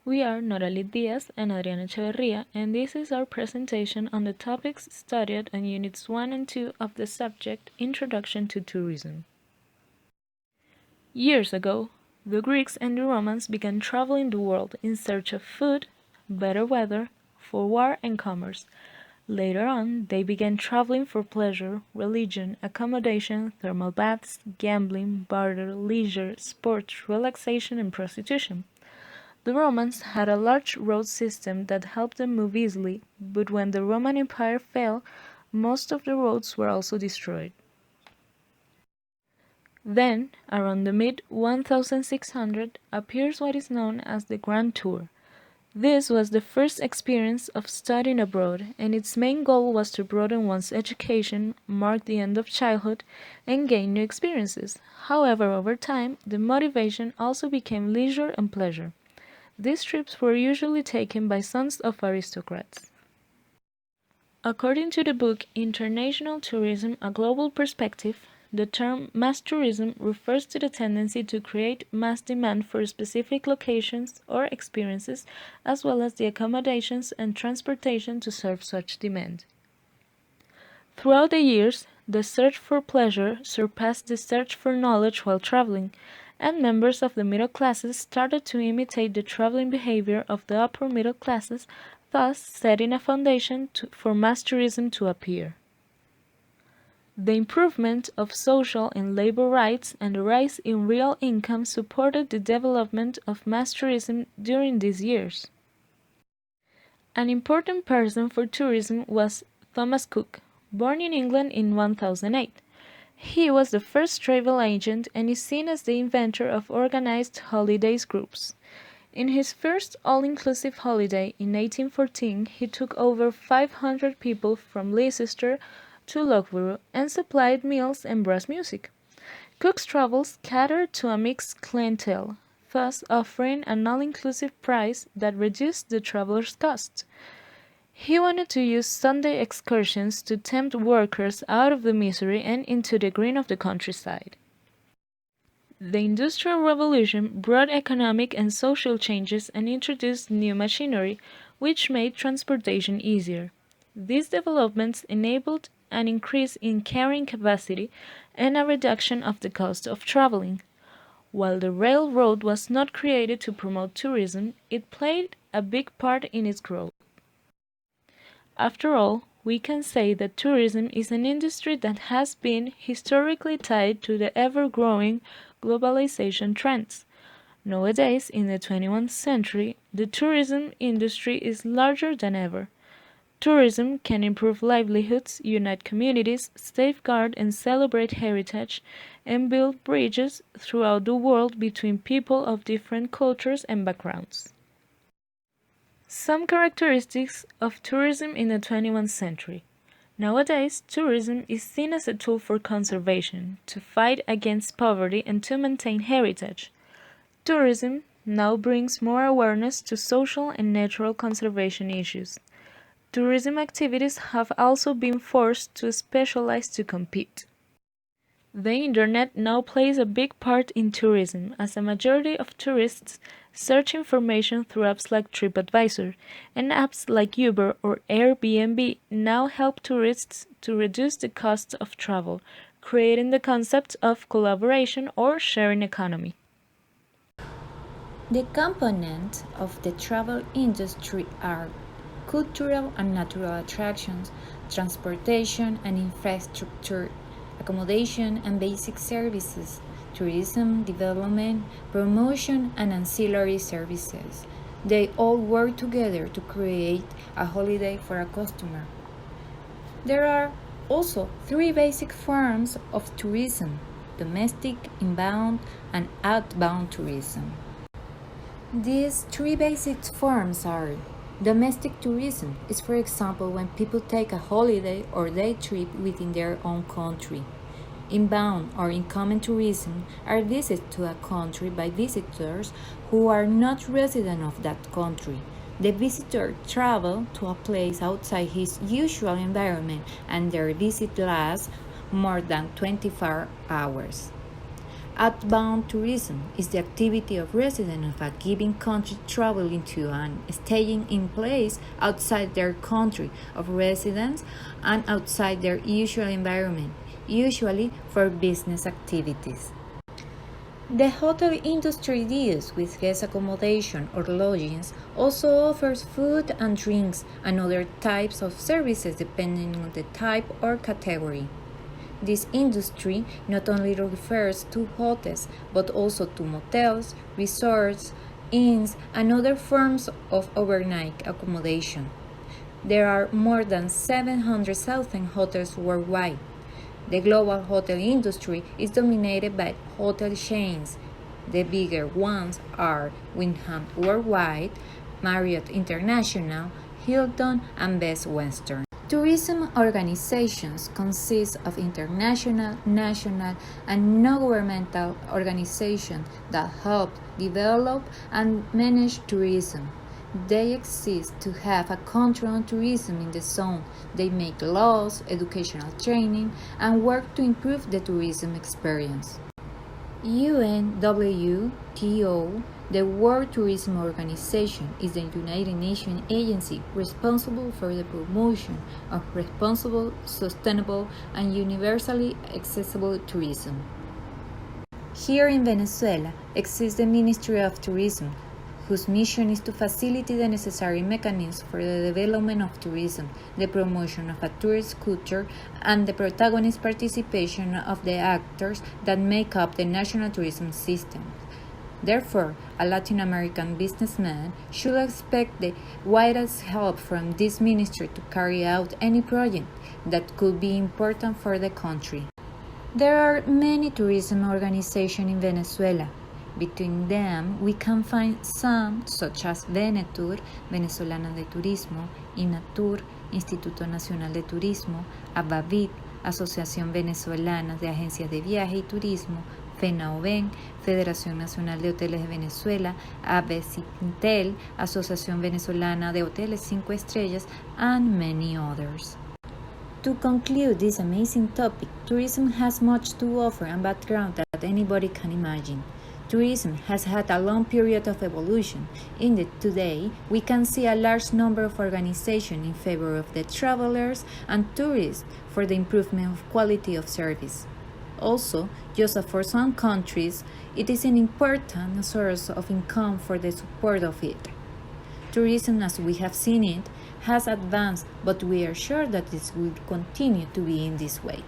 We are Norali Diaz and Adriana Echeverria, and this is our presentation on the topics studied on Units 1 and 2 of the subject Introduction to Tourism. Years ago, the Greeks and the Romans began traveling the world in search of food, better weather, for war and commerce. Later on, they began traveling for pleasure, religion, accommodation, thermal baths, gambling, barter, leisure, sports, relaxation, and prostitution. The Romans had a large road system that helped them move easily, but when the Roman Empire fell, most of the roads were also destroyed. Then, around the mid-1600, appears what is known as the Grand Tour. This was the first experience of studying abroad, and its main goal was to broaden one's education, mark the end of childhood, and gain new experiences. However, over time, the motivation also became leisure and pleasure. These trips were usually taken by sons of aristocrats. According to the book International Tourism: A Global Perspective, the term mass tourism refers to the tendency to create mass demand for specific locations or experiences, as well as the accommodations and transportation to serve such demand. Throughout the years, the search for pleasure surpassed the search for knowledge while traveling, and members of the middle classes started to imitate the traveling behavior of the upper middle classes, thus setting a foundation for mass tourism to appear. The improvement of social and labor rights and the rise in real income supported the development of mass tourism during these years. An important person for tourism was Thomas Cook, born in England in 1008. He was the first travel agent and is seen as the inventor of organized holidays groups. In his first all-inclusive holiday in 1814, he took over 500 people from Leicester to Loughborough and supplied meals and brass music. Cook's travels catered to a mixed clientele, thus offering an all-inclusive price that reduced the traveler's cost. He wanted to use Sunday excursions to tempt workers out of the misery and into the green of the countryside. The Industrial Revolution brought economic and social changes and introduced new machinery, which made transportation easier. These developments enabled an increase in carrying capacity and a reduction of the cost of traveling. While the railroad was not created to promote tourism, it played a big part in its growth. After all, we can say that tourism is an industry that has been historically tied to the ever-growing globalization trends. Nowadays, in the 21st century, the tourism industry is larger than ever. Tourism can improve livelihoods, unite communities, safeguard and celebrate heritage, and build bridges throughout the world between people of different cultures and backgrounds. Some characteristics of tourism in the 21st century. Nowadays, tourism is seen as a tool for conservation, to fight against poverty and to maintain heritage. Tourism now brings more awareness to social and natural conservation issues. Tourism activities have also been forced to specialize to compete. The Internet now plays a big part in tourism, as a majority of tourists search information through apps like TripAdvisor, and apps like Uber or Airbnb now help tourists to reduce the cost of travel, creating the concept of collaboration or sharing economy. The components of the travel industry are cultural and natural attractions, transportation and infrastructure, accommodation and basic services, tourism, development, promotion, and ancillary services. They all work together to create a holiday for a customer. There are also three basic forms of tourism: domestic, inbound, and outbound tourism. These three basic forms are: domestic tourism is, for example, when people take a holiday or day trip within their own country. Inbound or incoming tourism are visits to a country by visitors who are not residents of that country. The visitor travels to a place outside his usual environment and their visit lasts more than 24 hours. Outbound tourism is the activity of residents of a given country traveling to and staying in place outside their country of residence and outside their usual environment, usually for business activities. The hotel industry deals with guest accommodation or lodgings, also offers food and drinks and other types of services depending on the type or category. This industry not only refers to hotels, but also to motels, resorts, inns, and other forms of overnight accommodation. There are more than 700,000 hotels worldwide. The global hotel industry is dominated by hotel chains. The bigger ones are Wyndham Worldwide, Marriott International, Hilton, and Best Western. Tourism organizations consist of international, national, and non-governmental organizations that help develop and manage tourism. They exist to have a control on tourism in the zone. They make laws, educational training, and work to improve the tourism experience. UNWTO, the World Tourism Organization, is the United Nations agency responsible for the promotion of responsible, sustainable, and universally accessible tourism. Here in Venezuela exists the Ministry of Tourism, whose mission is to facilitate the necessary mechanisms for the development of tourism, the promotion of a tourist culture, and the protagonist participation of the actors that make up the national tourism system. Therefore, a Latin American businessman should expect the widest help from this ministry to carry out any project that could be important for the country. There are many tourism organizations in Venezuela. Between them, we can find some such as Venetur, Venezolana de Turismo, INATUR, Instituto Nacional de Turismo, ABAVIT, Asociación Venezolana de Agencias de Viaje y Turismo, FENAOVEN, Federación Nacional de Hoteles de Venezuela, ABECINTEL, Asociación Venezolana de Hoteles 5 Estrellas, and many others. To conclude this amazing topic, tourism has much to offer and background that anybody can imagine. Tourism has had a long period of evolution. Today, we can see a large number of organizations in favor of the travelers and tourists for the improvement of quality of service. Also, just as for some countries, it is an important source of income for the support of it. Tourism, as we have seen it, has advanced, but we are sure that this will continue to be in this way.